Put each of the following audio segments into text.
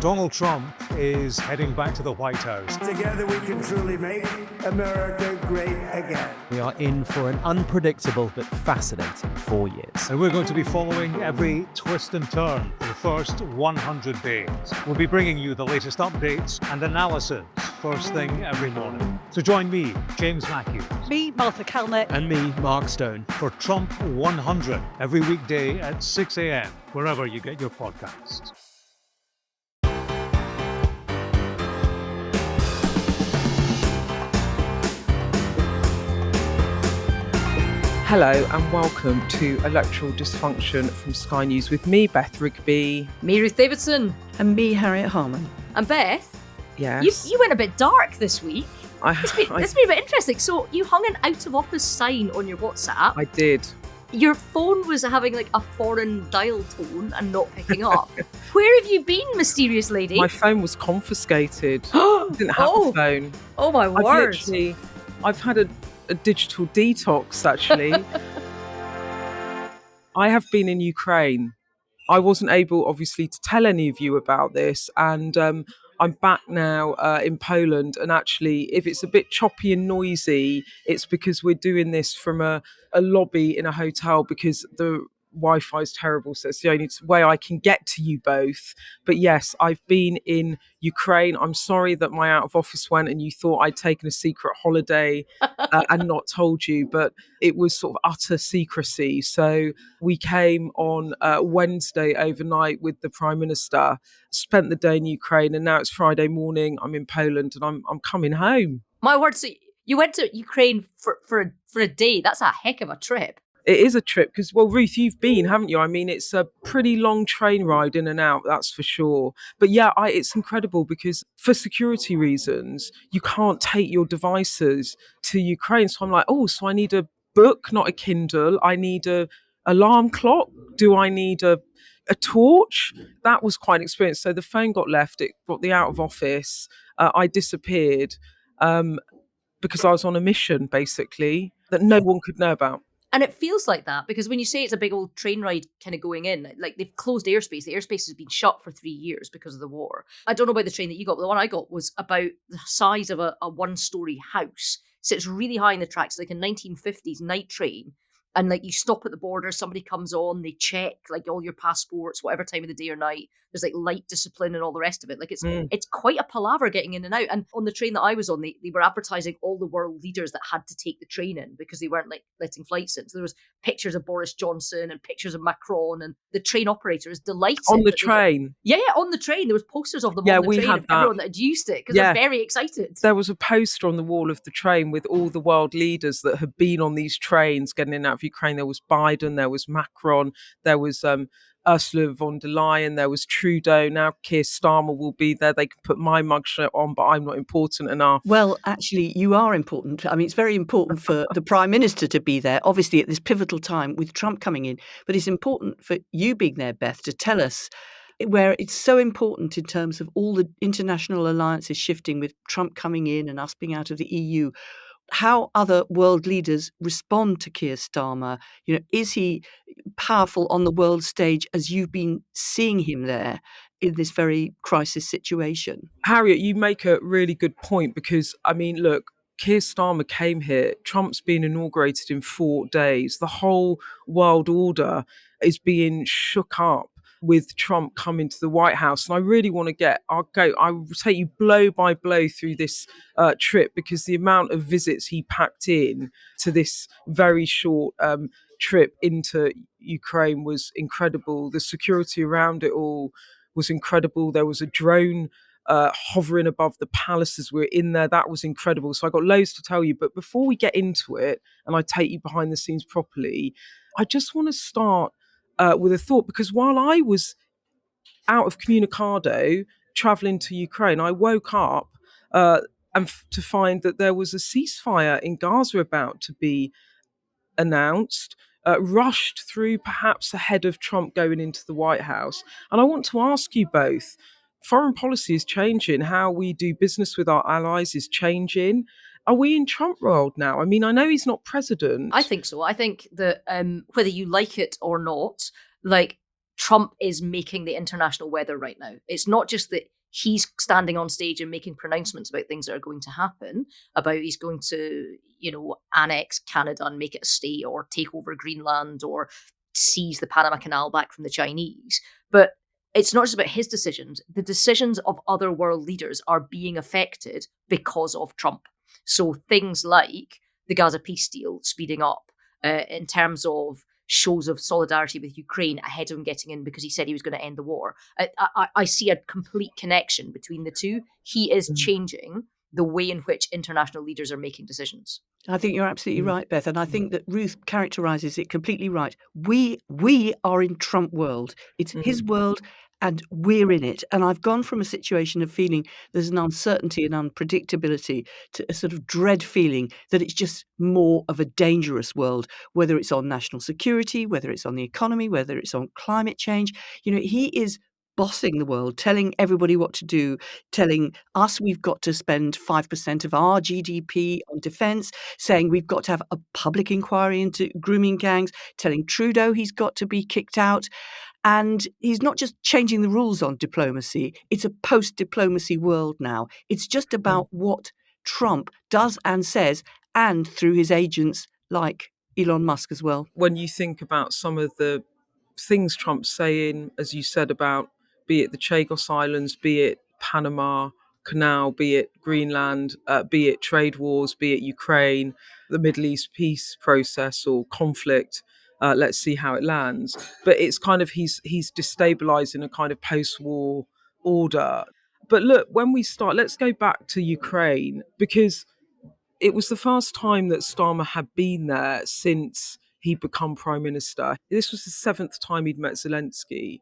Donald Trump is heading back to the White House. Together we can truly make America great again. We are in for an unpredictable but fascinating 4 years. And we're going to be following every twist and turn for the first 100 days. We'll be bringing you the latest updates and analysis first thing every morning. So join me, James Matthews. Me, Martha Kalnick. And me, Mark Stone. For Trump 100 every weekday at 6 a.m, wherever you get your podcasts. Hello and welcome to Electoral Dysfunction from Sky News with me, Beth Rigby. Me, Ruth Davidson. And me, Harriet Harman. And Beth, Yes. you went a bit dark this week. It's been I a bit interesting. So you hung an out of office sign on your WhatsApp. I did. Your phone was having like a foreign dial tone and not picking up. Where have you been, mysterious lady? My phone was confiscated. I didn't have a phone. Oh my word. I've had a digital detox, actually. I have been in Ukraine. I wasn't able, obviously, to tell any of you about this. And I'm back now in Poland. And actually, if it's a bit choppy and noisy, it's because we're doing this from a lobby in a hotel because the Wi-Fi is terrible. So it's the only way I can get to you both. But yes, I've been in Ukraine. I'm sorry that my out of office went and you thought I'd taken a secret holiday and not told you, but it was sort of utter secrecy. So we came on Wednesday overnight with the Prime Minister, spent the day in Ukraine, and now it's Friday morning. I'm in Poland and I'm coming home. My word, so you went to Ukraine for a day. That's a heck of a trip. It is a trip because, well, Ruth, you've been, haven't you? I mean, it's a pretty long train ride in and out, that's for sure. But yeah, it's incredible because for security reasons, you can't take your devices to Ukraine. So I'm like, so I need a book, not a Kindle. I need a alarm clock. Do I need a torch? That was quite an experience. So the phone got left. It got the out of office. I disappeared because I was on a mission, basically, that no one could know about. And it feels like that because when you say it's a big old train ride kind of going in, like they've closed airspace. The airspace has been shut for 3 years because of the war. I don't know about the train that you got, but the one I got was about the size of a one-story house. Sits really high in the tracks, like a 1950s night train. And like you stop at the border, somebody comes on, they check like all your passports, whatever time of the day or night. There's like light discipline and all the rest of it. Like it's quite a palaver getting in and out. And on the train that I was on, they were advertising all the world leaders that had to take the train in because they weren't like letting flights in. So there was pictures of Boris Johnson and pictures of Macron, and the train operator is delighted. On the train? Yeah, on the train. There was posters of them on the we train had of everyone that had used it because they're very excited. There was a poster on the wall of the train with all the world leaders that had been on these trains getting in and out of Ukraine. There was Biden, there was Macron, there was Ursula von der Leyen, there was Trudeau. Now Keir Starmer will be there. They can put my mugshot on, but I'm not important enough. Well, actually, you are important. I mean, it's very important for the Prime Minister to be there, obviously at this pivotal time with Trump coming in. But it's important for you being there, Beth, to tell us where it's so important in terms of all the international alliances shifting with Trump coming in and us being out of the EU. How other world leaders respond to Keir Starmer. You know, is he powerful on the world stage as you've been seeing him there in this very crisis situation? Harriet, you make a really good point because, I mean, look, Keir Starmer came here. Trump's been inaugurated in 4 days. The whole world order is being shook up with Trump coming to the White House. And I really want to I will take you blow by blow through this trip because the amount of visits he packed in to this very short trip into Ukraine was incredible. The security around it all was incredible. There was a drone hovering above the palace as we're in there. That was incredible. So I got loads to tell you. But before we get into it and I take you behind the scenes properly, I just want to start with a thought, because while I was out of Communicado traveling to Ukraine, I woke up to find that there was a ceasefire in Gaza about to be announced, rushed through perhaps ahead of Trump going into the White House. And I want to ask you both, foreign policy is changing, how we do business with our allies is changing. Are we in Trump world now? I mean, I know he's not president. I think so. I think that whether you like it or not, like Trump is making the international weather right now. It's not just that he's standing on stage and making pronouncements about things that are going to happen, about he's going to, annex Canada and make it a state, or take over Greenland, or seize the Panama Canal back from the Chinese. But it's not just about his decisions. The decisions of other world leaders are being affected because of Trump. So things like the Gaza peace deal speeding up, in terms of shows of solidarity with Ukraine ahead of him getting in because he said he was going to end the war. I see a complete connection between the two. He is changing the way in which international leaders are making decisions. I think you're absolutely right, Beth, and I think that Ruth characterises it completely right. We are in Trump world. It's his world, and we're in it. And I've gone from a situation of feeling there's an uncertainty and unpredictability to a sort of dread feeling that it's just more of a dangerous world, whether it's on national security, whether it's on the economy, whether it's on climate change. He is bossing the world, telling everybody what to do, telling us we've got to spend 5% of our GDP on defence, saying we've got to have a public inquiry into grooming gangs, telling Trudeau he's got to be kicked out. And he's not just changing the rules on diplomacy, it's a post-diplomacy world now. It's just about what Trump does and says, and through his agents like Elon Musk as well. When you think about some of the things Trump's saying, as you said, about be it the Chagos Islands, be it Panama Canal, be it Greenland, be it trade wars, be it Ukraine, the Middle East peace process or conflict, let's see how it lands. But it's kind of he's destabilizing a kind of post-war order. But look, when we start, let's go back to Ukraine, because it was the first time that Starmer had been there since he'd become prime minister. This was the 7th time he'd met Zelensky.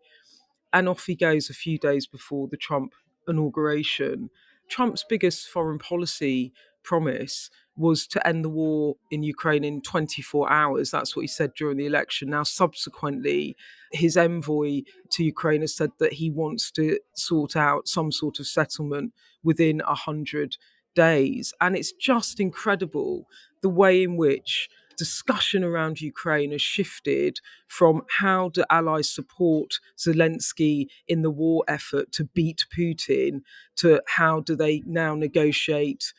And off he goes a few days before the Trump inauguration. Trump's biggest foreign policy promise was to end the war in Ukraine in 24 hours. That's what he said during the election. Now, subsequently, his envoy to Ukraine has said that he wants to sort out some sort of settlement within 100 days. And it's just incredible the way in which discussion around Ukraine has shifted from how do allies support Zelensky in the war effort to beat Putin to how do they now negotiate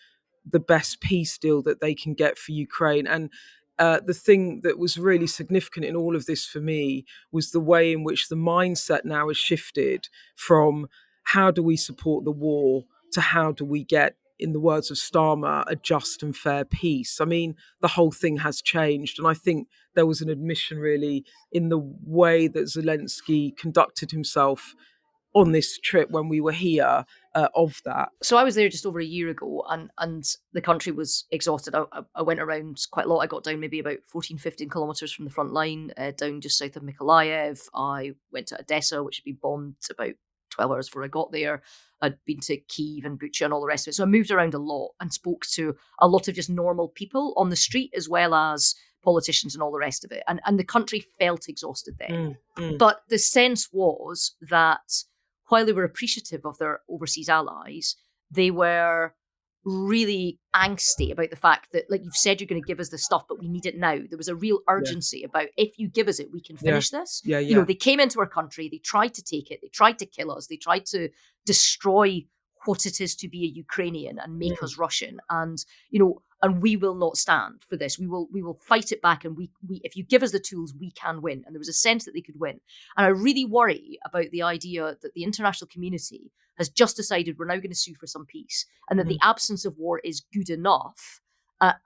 the best peace deal that they can get for Ukraine. And the thing that was really significant in all of this for me was the way in which the mindset now has shifted from how do we support the war to how do we get, in the words of Starmer, a just and fair peace. I mean, the whole thing has changed. And I think there was an admission really in the way that Zelensky conducted himself on this trip when we were here of that. So I was there just over a year ago, and the country was exhausted. I went around quite a lot. I got down maybe about 14, 15 kilometres from the front line, down just south of Mykolaiv. I went to Odessa, which had been bombed about 12 hours before I got there. I'd been to Kyiv and Bucha and all the rest of it. So I moved around a lot and spoke to a lot of just normal people on the street, as well as politicians and all the rest of it. And the country felt exhausted then. But the sense was that while they were appreciative of their overseas allies, they were really angsty about the fact that, like you've said, you're going to give us the stuff, but we need it now. There was a real urgency about, if you give us it, we can finish this. They came into our country, they tried to take it, they tried to kill us, they tried to destroy what it is to be a Ukrainian and make us Russian. And, and we will not stand for this. We will fight it back. And we if you give us the tools, we can win. And there was a sense that they could win. And I really worry about the idea that the international community has just decided we're now going to sue for some peace, and that the absence of war is good enough,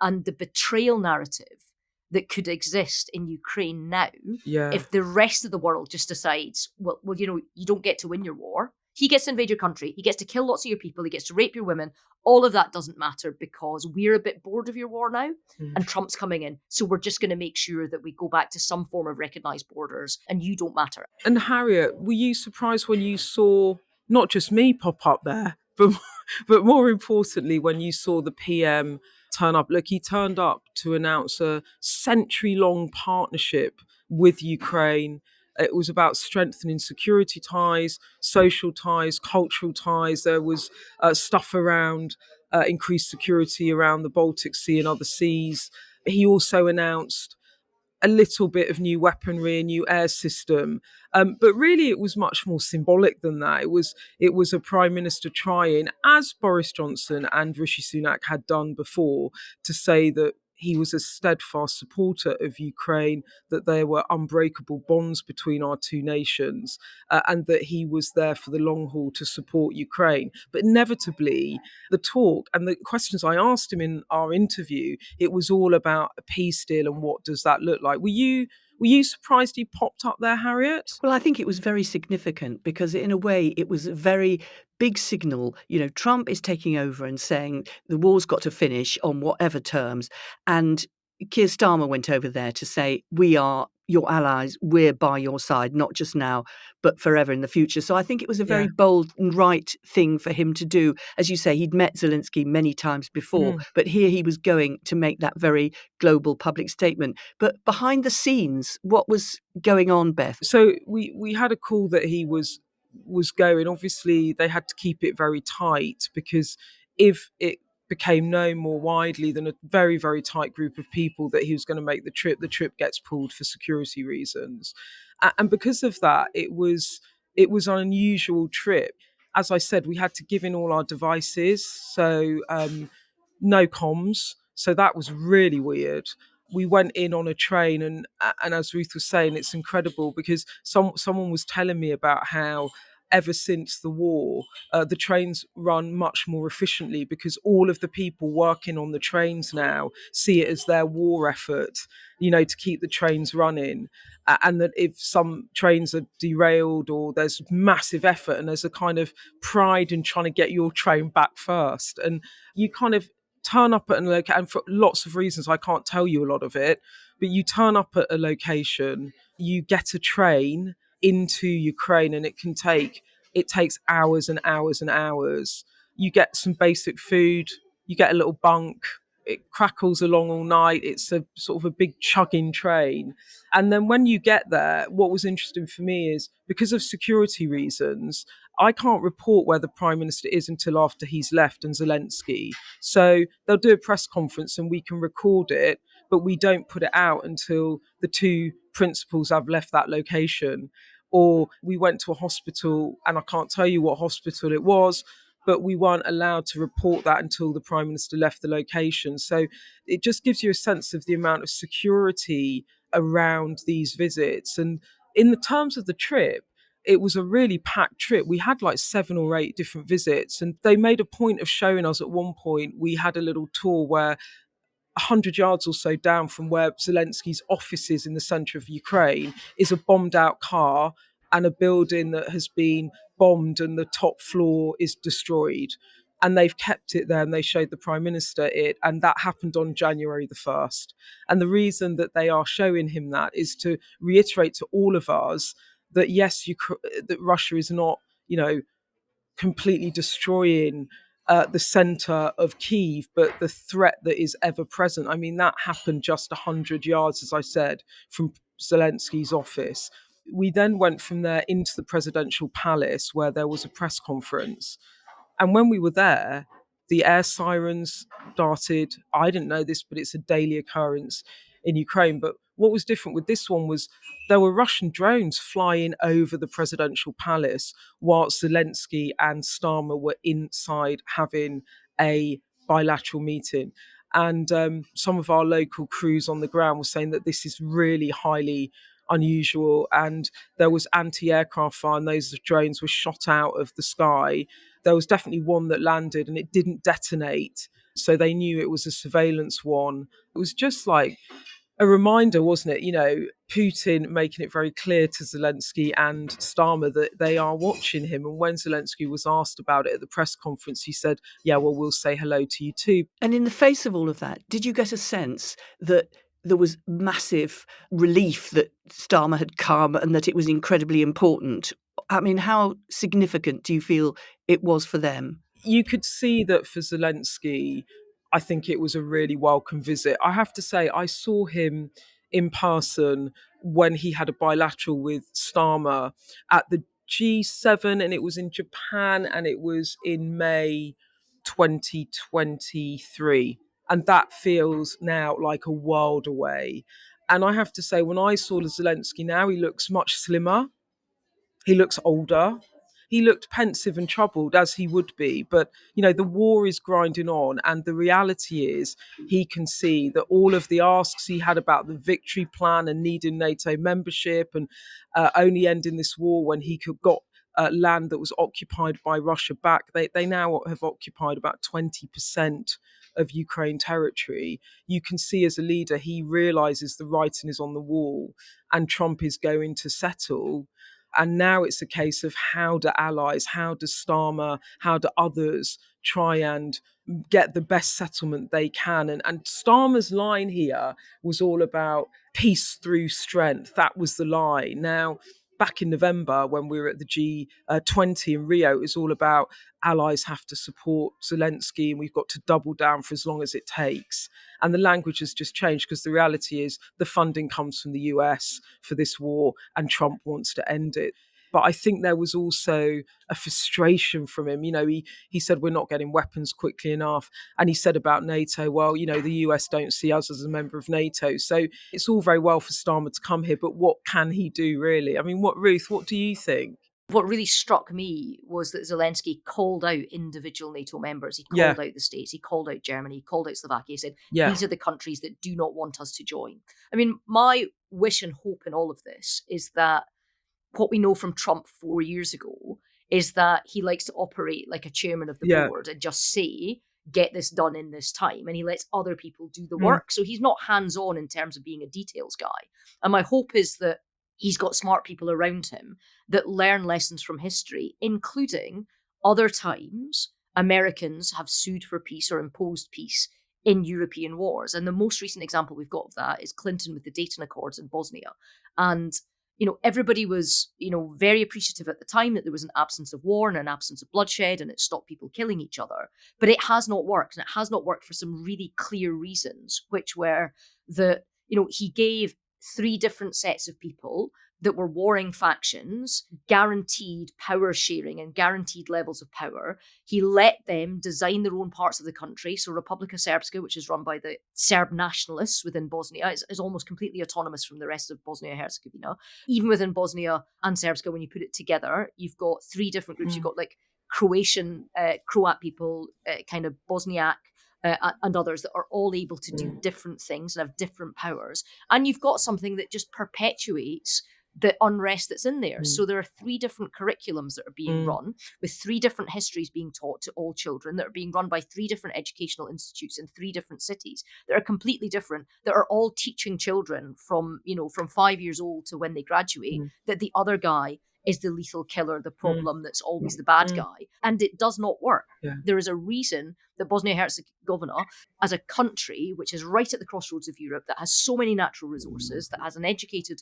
and the betrayal narrative that could exist in Ukraine now, if the rest of the world just decides, well, you don't get to win your war. He gets to invade your country. He gets to kill lots of your people. He gets to rape your women. All of that doesn't matter because we're a bit bored of your war now, and Trump's coming in. So we're just going to make sure that we go back to some form of recognised borders, and you don't matter. And Harriet, were you surprised when you saw not just me pop up there, but more importantly, when you saw the PM turn up? Look, he turned up to announce a century-long partnership with Ukraine. It was about strengthening security ties, social ties, cultural ties. There was stuff around increased security around the Baltic Sea and other seas. He also announced a little bit of new weaponry, a new air system. But really, it was much more symbolic than that. It was a prime minister trying, as Boris Johnson and Rishi Sunak had done before, to say that he was a steadfast supporter of Ukraine, that there were unbreakable bonds between our two nations, and that he was there for the long haul to support Ukraine. But inevitably, the talk and the questions I asked him in our interview, it was all about a peace deal and what does that look like. Were you surprised he popped up there, Harriet? Well, I think it was very significant because, in a way, it was a very big signal. Trump is taking over and saying the war's got to finish on whatever terms. And Keir Starmer went over there to say, we are your allies, we're by your side, not just now, but forever in the future. So I think it was a very Yeah. bold and right thing for him to do. As you say, he'd met Zelensky many times before, but here he was going to make that very global public statement. But behind the scenes, what was going on, Beth? So we had a call that he was going. Obviously, they had to keep it very tight because if it became known more widely than a very, very tight group of people that he was going to make the trip gets pulled for security reasons. And because of that, it was an unusual trip. As I said, we had to give in all our devices, so no comms. So that was really weird. We went in on a train, and as Ruth was saying, it's incredible because someone was telling me about how ever since the war, the trains run much more efficiently because all of the people working on the trains now see it as their war effort, to keep the trains running. And that if some trains are derailed or there's massive effort and there's a kind of pride in trying to get your train back first. And you kind of turn up at a location, and for lots of reasons, I can't tell you a lot of it, but you turn up at a location, you get a train into Ukraine, and it takes hours and hours and hours. You get some basic food, you get a little bunk, it crackles along all night. It's a sort of a big chugging train. And then when you get there, what was interesting for me is because of security reasons, I can't report where the Prime Minister is until after he's left and Zelensky. So they'll do a press conference and we can record it, but we don't put it out until the two principals have left that location. Or we went to a hospital, and I can't tell you what hospital it was, but we weren't allowed to report that until the Prime Minister left the location. So it just gives you a sense of the amount of security around these visits. And in the terms of the trip, it was a really packed trip. We had like 7 or 8 different visits, and they made a point of showing us at one point, we had a little tour where 100 yards or so down from where Zelensky's office is in the center of Ukraine is a bombed out car and a building that has been bombed and the top floor is destroyed. And they've kept it there, and they showed the Prime Minister it. And that happened on January the 1st. And the reason that they are showing him that is to reiterate to all of us that, yes, that Russia is not, completely destroying the center of Kyiv, but the threat that is ever present. I mean, that happened just 100 yards, as I said, from Zelensky's office. We then went from there into the presidential palace where there was a press conference. And when we were there, the air sirens started. I didn't know this, but it's a daily occurrence in Ukraine. But what was different with this one was there were Russian drones flying over the presidential palace while Zelensky and Starmer were inside having a bilateral meeting. And some of our local crews on the ground were saying that this is really highly unusual. And there was anti-aircraft fire, and those drones were shot out of the sky. There was definitely one that landed and it didn't detonate. So they knew it was a surveillance one. It was just like a reminder, wasn't it? Putin making it very clear to Zelensky and Starmer that they are watching him. And when Zelensky was asked about it at the press conference, he said, yeah, well, we'll say hello to you too. And in the face of all of that, did you get a sense that there was massive relief that Starmer had come and that it was incredibly important? I mean, how significant do you feel it was for them? You could see that for Zelensky, I think it was a really welcome visit. I have to say, I saw him in person when he had a bilateral with Starmer at the G7, and it was in Japan, and it was in May 2023. And that feels now like a world away. And I have to say, when I saw Zelensky now, he looks much slimmer. He looks older. He looked pensive and troubled, as he would be. But, the war is grinding on. And the reality is, he can see that all of the asks he had about the victory plan and needing NATO membership and only ending this war when he got land that was occupied by Russia back. They now have occupied about 20% of Ukraine territory. You can see as a leader, he realizes the writing is on the wall and Trump is going to settle. And now it's a case of how do allies, how does Starmer, how do others try and get the best settlement they can. And Starmer's line here was all about peace through strength. That was the line. Now, back in November, when we were at the G20 in Rio, it was all about allies have to support Zelensky and we've got to double down for as long as it takes. And the language has just changed because the reality is the funding comes from the US for this war and Trump wants to end it. But I think there was also a frustration from him. He said we're not getting weapons quickly enough. And he said about NATO, well, the US don't see us as a member of NATO. So it's all very well for Starmer to come here, but what can he do really? I mean, Ruth, what do you think? What really struck me was that Zelensky called out individual NATO members. He called out the States, he called out Germany, he called out Slovakia. He said, these are the countries that do not want us to join. I mean, my wish and hope in all of this is that what we know from Trump 4 years ago is that he likes to operate like a chairman of the board and just say, get this done in this time. And he lets other people do the work. So he's not hands-on in terms of being a details guy. And my hope is that he's got smart people around him that learn lessons from history, including other times Americans have sued for peace or imposed peace in European wars. And the most recent example we've got of that is Clinton with the Dayton Accords in Bosnia. And everybody was, very appreciative at the time that there was an absence of war and an absence of bloodshed and it stopped people killing each other. But it has not worked. And it has not worked for some really clear reasons, which were that, he gave 3 different sets of people that were warring factions guaranteed power sharing and guaranteed levels of power. He let them design their own parts of the country. So Republika Srpska, which is run by the Serb nationalists within Bosnia, is almost completely autonomous from the rest of Bosnia and Herzegovina. Even within Bosnia and Srpska, when you put it together, you've got 3 different groups. You've got like Croatian, Croat people, kind of Bosniak, and others that are all able to do different things and have different powers. And you've got something that just perpetuates the unrest that's in there. So there are 3 different curriculums that are being run with 3 different histories being taught to all children that are being run by 3 different educational institutes in 3 different cities that are completely different, that are all teaching children from 5 years old to when they graduate that the other guy is the lethal killer, the problem that's always the bad guy. And it does not work. Yeah. There is a reason that Bosnia-Herzegovina, as a country, which is right at the crossroads of Europe, that has so many natural resources, that has an educated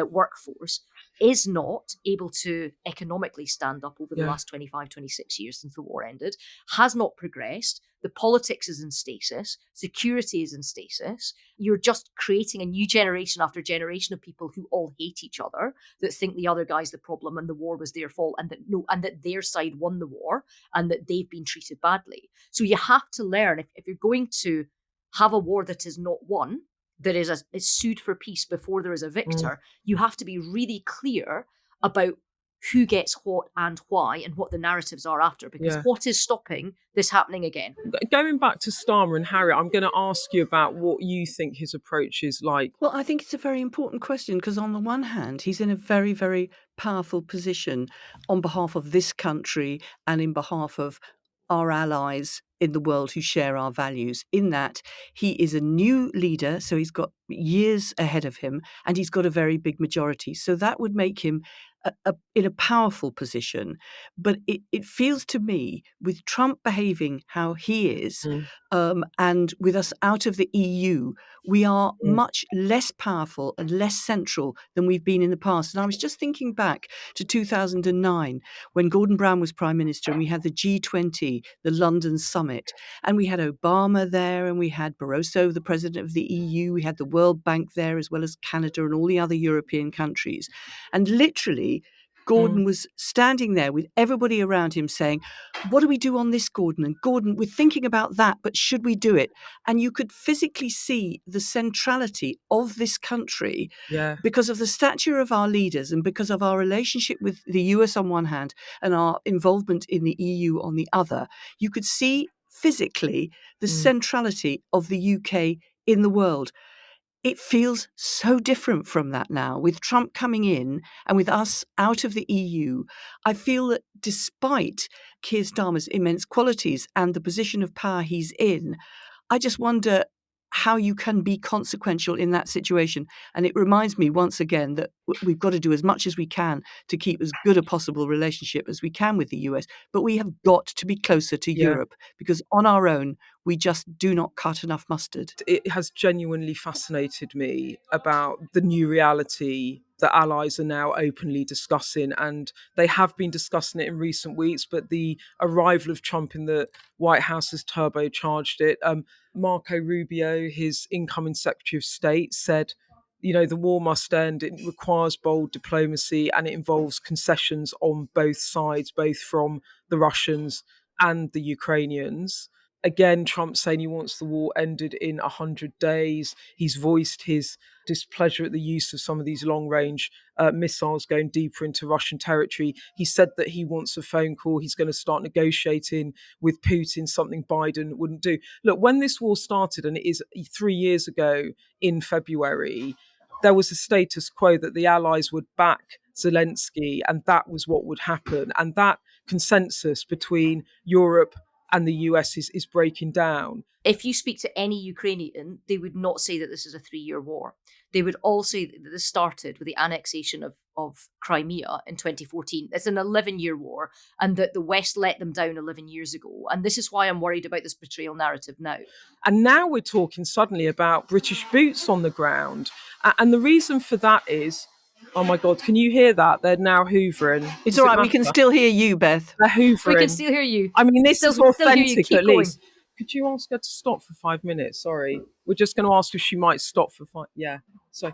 workforce, is not able to economically stand up over the last 25, 26 years since the war ended, has not progressed. The politics is in stasis. Security is in stasis. You're just creating a new generation after generation of people who all hate each other, that think the other guy's the problem and the war was their fault, and that their side won the war and that they've been treated badly. So you have to learn, if you're going to have a war that is not won, that is sued for peace before there is a victor, you have to be really clear about who gets what and why and what the narratives are after, because what is stopping this happening again? Going back to Starmer and Harriet, I'm going to ask you about what you think his approach is like. Well, I think it's a very important question because on the one hand, he's in a very, very powerful position on behalf of this country and in behalf of our allies in the world who share our values, in that he is a new leader, so he's got years ahead of him and he's got a very big majority. So that would make him in a powerful position. But it feels to me, with Trump behaving how he is, and with us out of the EU, we are much less powerful and less central than we've been in the past. And I was just thinking back to 2009, when Gordon Brown was Prime Minister and we had the G20, the London summit, and we had Obama there and we had Barroso, the President of the EU, we had the World Bank there as well as Canada and all the other European countries. And literally, Gordon was standing there with everybody around him saying, what do we do on this, Gordon? And Gordon, we're thinking about that, but should we do it? And you could physically see the centrality of this country Yeah. because of the stature of our leaders and because of our relationship with the US on one hand and our involvement in the EU on the other. You could see physically the centrality of the UK in the world. It feels so different from that now. With Trump coming in and with us out of the EU, I feel that despite Keir Starmer's immense qualities and the position of power he's in, I just wonder how you can be consequential in that situation. And it reminds me once again that we've got to do as much as we can to keep as good a possible relationship as we can with the US. But we have got to be closer to Europe because on our own, we just do not cut enough mustard. It has genuinely fascinated me about the new reality that allies are now openly discussing, and they have been discussing it in recent weeks, but the arrival of Trump in the White House has turbocharged it. Marco Rubio, his incoming Secretary of State, said, the war must end. It requires bold diplomacy and it involves concessions on both sides, both from the Russians and the Ukrainians. Again, Trump saying he wants the war ended in 100 days. He's voiced his displeasure at the use of some of these long-range missiles going deeper into Russian territory. He said that he wants a phone call. He's going to start negotiating with Putin, something Biden wouldn't do. Look, when this war started, and it is 3 years ago in February, there was a status quo that the Allies would back Zelensky, and that was what would happen. And that consensus between Europe and the US is breaking down. If you speak to any Ukrainian, they would not say that this is a 3-year war. They would all say that this started with the annexation of Crimea in 2014. It's an 11-year war, and that the West let them down 11 years ago. And this is why I'm worried about this betrayal narrative now. And now we're talking suddenly about British boots on the ground. And the reason for that is, oh my God, can you hear that? They're now hoovering. It's all right. We can still hear you, Beth. They're hoovering. We can still hear you. I mean, this is authentic at least. Going. Could you ask her to stop for 5 minutes? Sorry. We're just going to ask if she might stop for 5. Yeah. So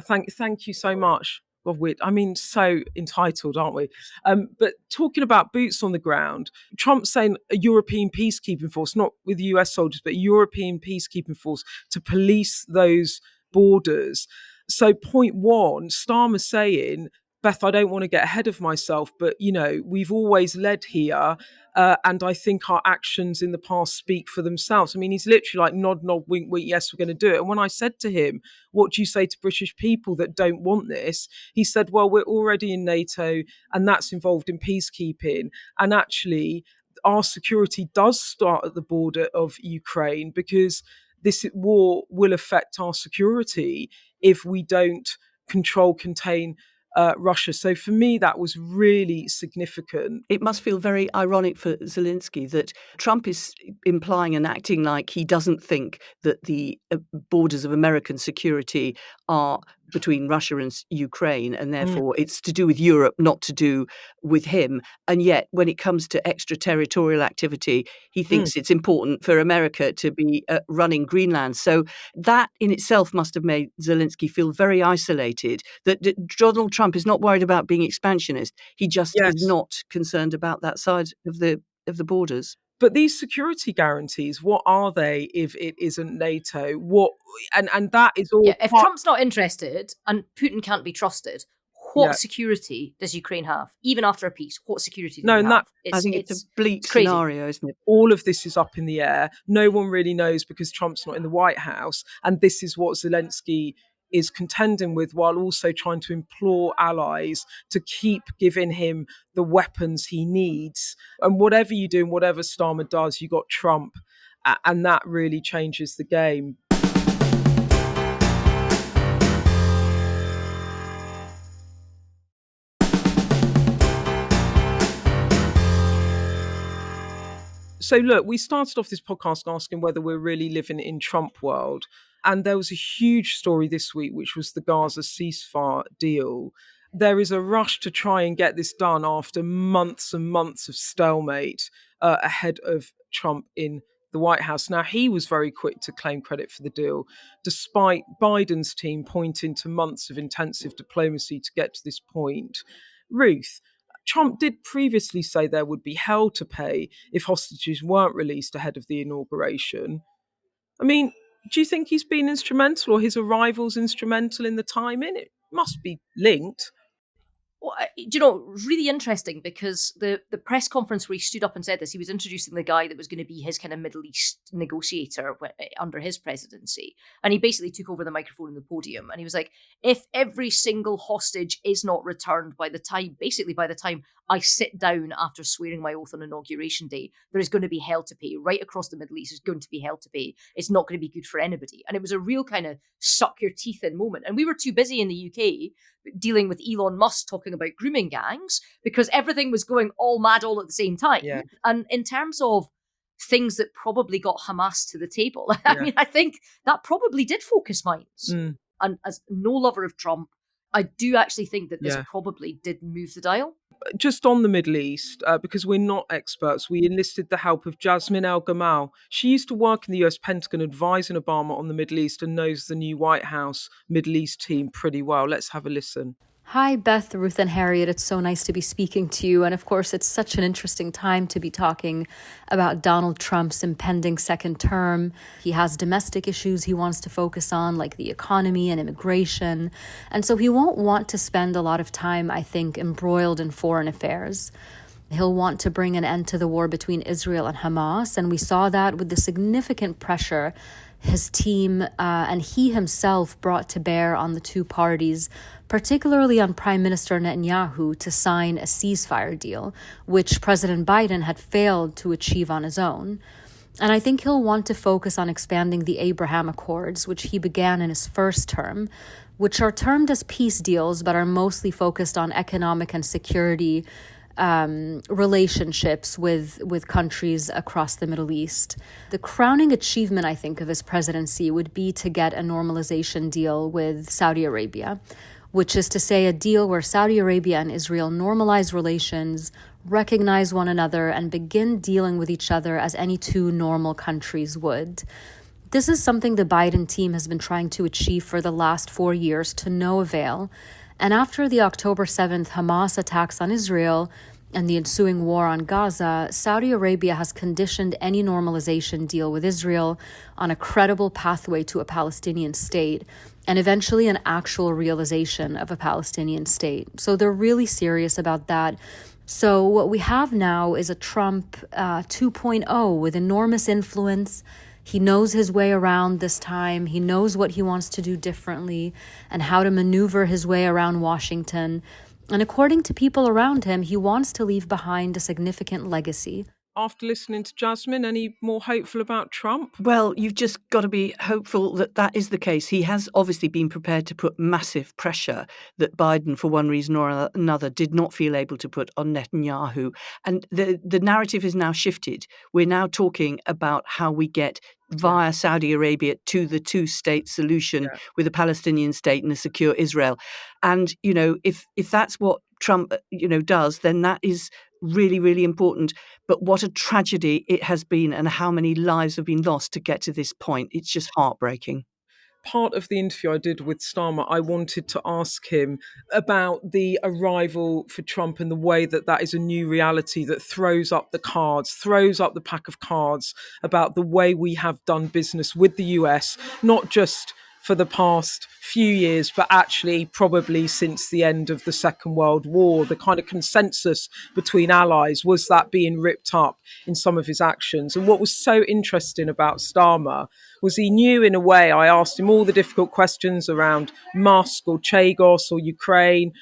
thank you so much. God, so entitled, aren't we? But talking about boots on the ground, Trump's saying a European peacekeeping force, not with US soldiers, but a European peacekeeping force to police those borders. So point one, Starmer saying, Beth, I don't want to get ahead of myself, but, we've always led here. And I think our actions in the past speak for themselves. I mean, he's literally like nod, wink, wink, yes, we're going to do it. And when I said to him, what do you say to British people that don't want this? He said, well, we're already in NATO and that's involved in peacekeeping. And actually, our security does start at the border of Ukraine because this war will affect our security if we don't contain Russia. So for me, that was really significant. It must feel very ironic for Zelensky that Trump is implying and acting like he doesn't think that the borders of American security are between Russia and Ukraine, and therefore it's to do with Europe, not to do with him. And yet, when it comes to extraterritorial activity, he thinks it's important for America to be running Greenland. So that in itself must have made Zelensky feel very isolated, that Donald Trump is not worried about being expansionist. He just is not concerned about that side of the borders. But these security guarantees, what are they if it isn't NATO? What and that is all. Yeah, if Trump's not interested and Putin can't be trusted, what security does Ukraine have? Even after a peace, what security do they have? I think it's a bleak scenario, isn't it? All of this is up in the air. No one really knows because Trump's not in the White House. And this is what Zelensky is contending with, while also trying to implore allies to keep giving him the weapons he needs. And whatever you do and whatever Starmer does, you got Trump. And that really changes the game. So look, we started off this podcast asking whether we're really living in Trump world. And there was a huge story this week, which was the Gaza ceasefire deal. There is a rush to try and get this done after months and months of stalemate ahead of Trump in the White House. Now, he was very quick to claim credit for the deal, despite Biden's team pointing to months of intensive diplomacy to get to this point. Ruth, Trump did previously say there would be hell to pay if hostages weren't released ahead of the inauguration. I mean, do you think he's been instrumental, or his arrival's instrumental in the timing? It must be linked. Well, really interesting, because the press conference where he stood up and said this, he was introducing the guy that was going to be his kind of Middle East negotiator under his presidency. And he basically took over the microphone and the podium. And he was like, if every single hostage is not returned by the time I sit down after swearing my oath on Inauguration Day, there is going to be hell to pay. Right across the Middle East is going to be hell to pay. It's not going to be good for anybody. And it was a real kind of suck your teeth in moment. And we were too busy in the UK dealing with Elon Musk talking about grooming gangs, because everything was going all mad all at the same time. Yeah. And in terms of things that probably got Hamas to the table, I mean, I think that probably did focus minds. And as no lover of Trump, I do actually think that this probably did move the dial. Just on the Middle East, because we're not experts, we enlisted the help of Jasmine El-Gamal. She used to work in the US Pentagon advising Obama on the Middle East and knows the new White House Middle East team pretty well. Let's have a listen. Hi, Beth, Ruth and Harriet. It's so nice to be speaking to you. And of course, it's such an interesting time to be talking about Donald Trump's impending second term. He has domestic issues he wants to focus on, like the economy and immigration. And so he won't want to spend a lot of time, I think, embroiled in foreign affairs. He'll want to bring an end to the war between Israel and Hamas. And we saw that with the significant pressure his team and he himself brought to bear on the two parties, particularly on Prime Minister Netanyahu, to sign a ceasefire deal, which President Biden had failed to achieve on his own. And I think he'll want to focus on expanding the Abraham Accords, which he began in his first term, which are termed as peace deals, but are mostly focused on economic and security relationships with countries across the Middle East. The crowning achievement, I think, of his presidency would be to get a normalization deal with Saudi Arabia, which is to say a deal where Saudi Arabia and Israel normalize relations, recognize one another, and begin dealing with each other as any two normal countries would. This is something the Biden team has been trying to achieve for the last 4 years to no avail. And after the October 7th Hamas attacks on Israel and the ensuing war on Gaza, Saudi Arabia has conditioned any normalization deal with Israel on a credible pathway to a Palestinian state and eventually an actual realization of a Palestinian state. So they're really serious about that. So what we have now is a Trump 2.0 with enormous influence. He knows his way around this time. He knows what he wants to do differently and how to maneuver his way around Washington. And according to people around him, he wants to leave behind a significant legacy. After listening to Jasmine, any more hopeful about Trump? Well, you've just got to be hopeful that that is the case. He has obviously been prepared to put massive pressure that Biden, for one reason or another, did not feel able to put on Netanyahu. And the narrative is now shifted. We're now talking about how we get via Saudi Arabia to the two-state solution with a Palestinian state and a secure Israel. And, if that's what Trump, does, then that is really, really important. But what a tragedy it has been and how many lives have been lost to get to this point. It's just heartbreaking. Part of the interview I did with Starmer, I wanted to ask him about the arrival for Trump and the way that is a new reality that throws up the pack of cards about the way we have done business with the US, not just for the past few years, but actually probably since the end of the Second World War. The kind of consensus between allies was that being ripped up in some of his actions. And what was so interesting about Starmer was he knew, in a way, I asked him all the difficult questions around Musk or Chagos or Ukraine,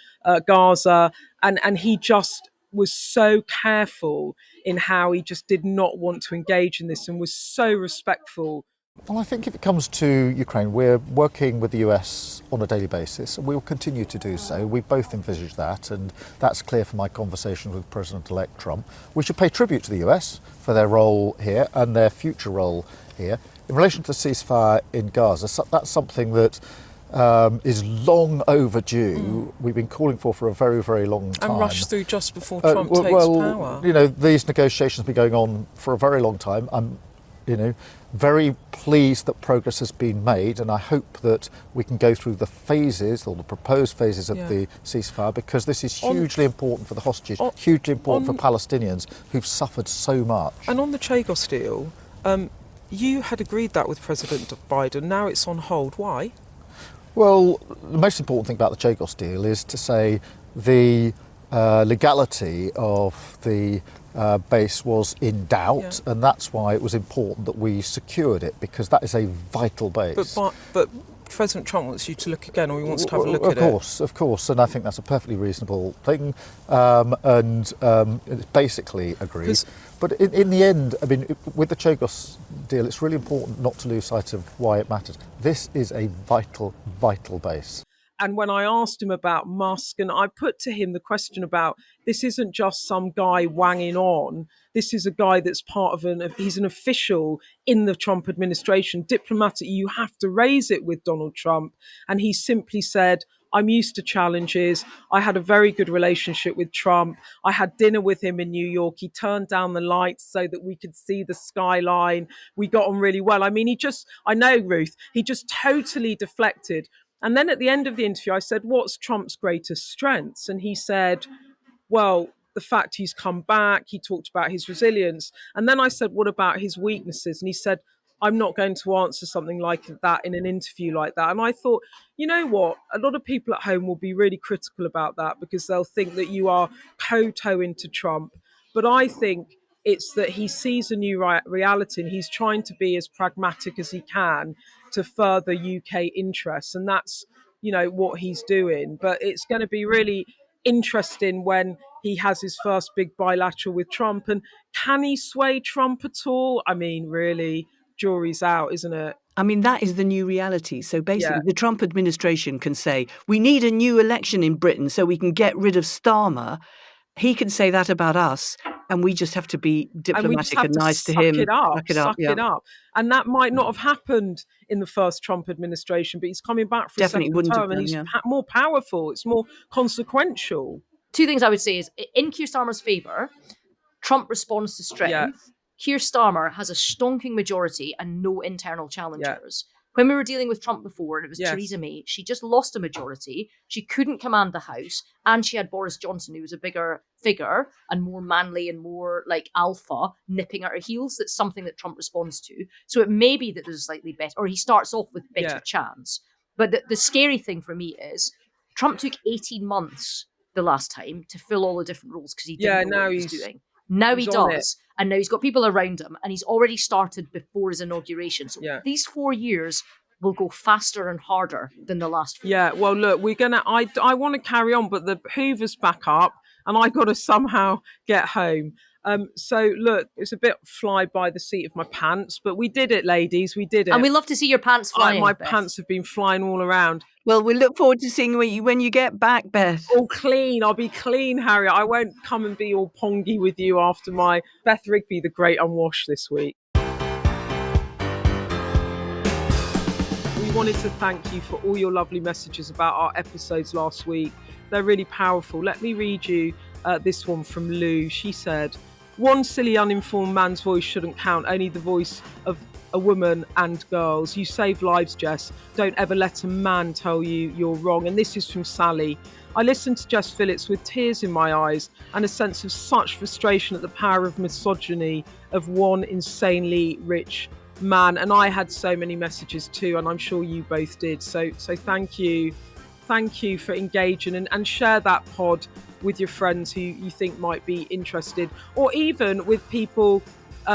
Gaza, and he just was so careful in how he just did not want to engage in this and was so respectful. Well, I think if it comes to Ukraine, we're working with the US on a daily basis, and we will continue to do so. We both envisage that, and that's clear from my conversation with President-elect Trump. We should pay tribute to the US for their role here and their future role here. In relation to the ceasefire in Gaza, that's something that is long overdue. We've been calling for a very, very long time. And rushed through just before Trump takes power. These negotiations have been going on for a very long time. I'm Very pleased that progress has been made, and I hope that we can go through the phases, or the proposed phases of the ceasefire, because this is hugely important for the hostages, hugely important for Palestinians who've suffered so much. And on the Chagos deal, you had agreed that with President Biden. Now it's on hold. Why? Well, the most important thing about the Chagos deal is to say the legality of the base was in doubt, and that's why it was important that we secured it, because that is a vital base. But President Trump wants you to look again, or he wants to have a look at it. Of course, and I think that's a perfectly reasonable thing, and it's basically agreed. But in the end, I mean, with the Chagos deal, it's really important not to lose sight of why it matters. This is a vital, vital base. And when I asked him about Musk, and I put to him the question about, this isn't just some guy wanging on. This is a guy that's he's an official in the Trump administration. Diplomatic, you have to raise it with Donald Trump. And he simply said, I'm used to challenges. I had a very good relationship with Trump. I had dinner with him in New York. He turned down the lights so that we could see the skyline. We got on really well. I mean, I know, Ruth, he just totally deflected. And then at the end of the interview, I said, what's Trump's greatest strengths? And he said, well, the fact he's come back. He talked about his resilience. And then I said, what about his weaknesses? And he said, I'm not going to answer something like that in an interview like that. And I thought, you know what? A lot of people at home will be really critical about that, because they'll think that you are kowtowing to Trump. But I think it's that he sees a new reality, and he's trying to be as pragmatic as he can to further UK interests. And that's, what he's doing. But it's going to be really interesting when he has his first big bilateral with Trump. And can he sway Trump at all? I mean, really, jury's out, isn't it? I mean, that is the new reality. So basically, the Trump administration can say, we need a new election in Britain so we can get rid of Starmer. He can say that about us, and we just have to be diplomatic and nice to him. Suck it up. And that might not have happened in the first Trump administration, but he's coming back for a second term, and he's more powerful. It's more consequential. Two things I would say is, in Keir Starmer's favour, Trump responds to strength. Yeah. Keir Starmer has a stonking majority and no internal challengers. When we were dealing with Trump before, and it was Theresa May, she just lost a majority. She couldn't command the House, and she had Boris Johnson, who was a bigger figure and more manly and more like alpha, nipping at her heels. That's something that Trump responds to. So it may be that there's a slightly better, or he starts off with better chance. But the scary thing for me is, Trump took 18 months the last time to fill all the different roles because he didn't know what he was doing. Now he does. And now he's got people around him, and he's already started before his inauguration. So these 4 years will go faster and harder than the last 4. Yeah, well, look, I want to carry on, but the Hoover's back up, and I got to somehow get home. So, look, it's a bit fly by the seat of my pants, but we did it, ladies. We did it. And we love to see your pants flying, My Beth. pants have been flying all around. Well, we look forward to seeing when you get back, Beth. All clean. I'll be clean, Harriet. I won't come and be all pongy with you after my Beth Rigby, the Great Unwashed this week. We wanted to thank you for all your lovely messages about our episodes last week. They're really powerful. Let me read you this one from Lou. She said, one silly uninformed man's voice shouldn't count, only the voice of a woman and girls. You save lives, Jess. Don't ever let a man tell you you're wrong. And this is from Sally. I listened to Jess Phillips with tears in my eyes and a sense of such frustration at the power of misogyny of one insanely rich man. And I had so many messages too, and I'm sure you both did. So thank you. Thank you for engaging and share that pod with your friends who you think might be interested, or even with people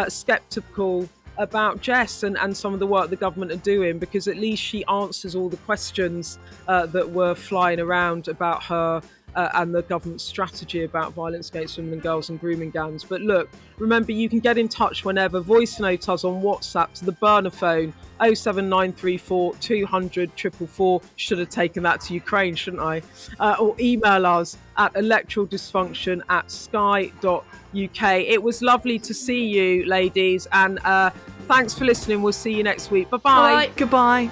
sceptical about Jess and some of the work the government are doing, because at least she answers all the questions that were flying around about her and the government's strategy about violence against women and girls and grooming gangs. But look, remember, you can get in touch whenever. Voice note us on WhatsApp to the burner phone 07934 200 444. Should have taken that to Ukraine, shouldn't I? Or email us at electoraldysfunction@sky.uk. It was lovely to see you, ladies, and thanks for listening. We'll see you next week. Bye-bye. Goodbye.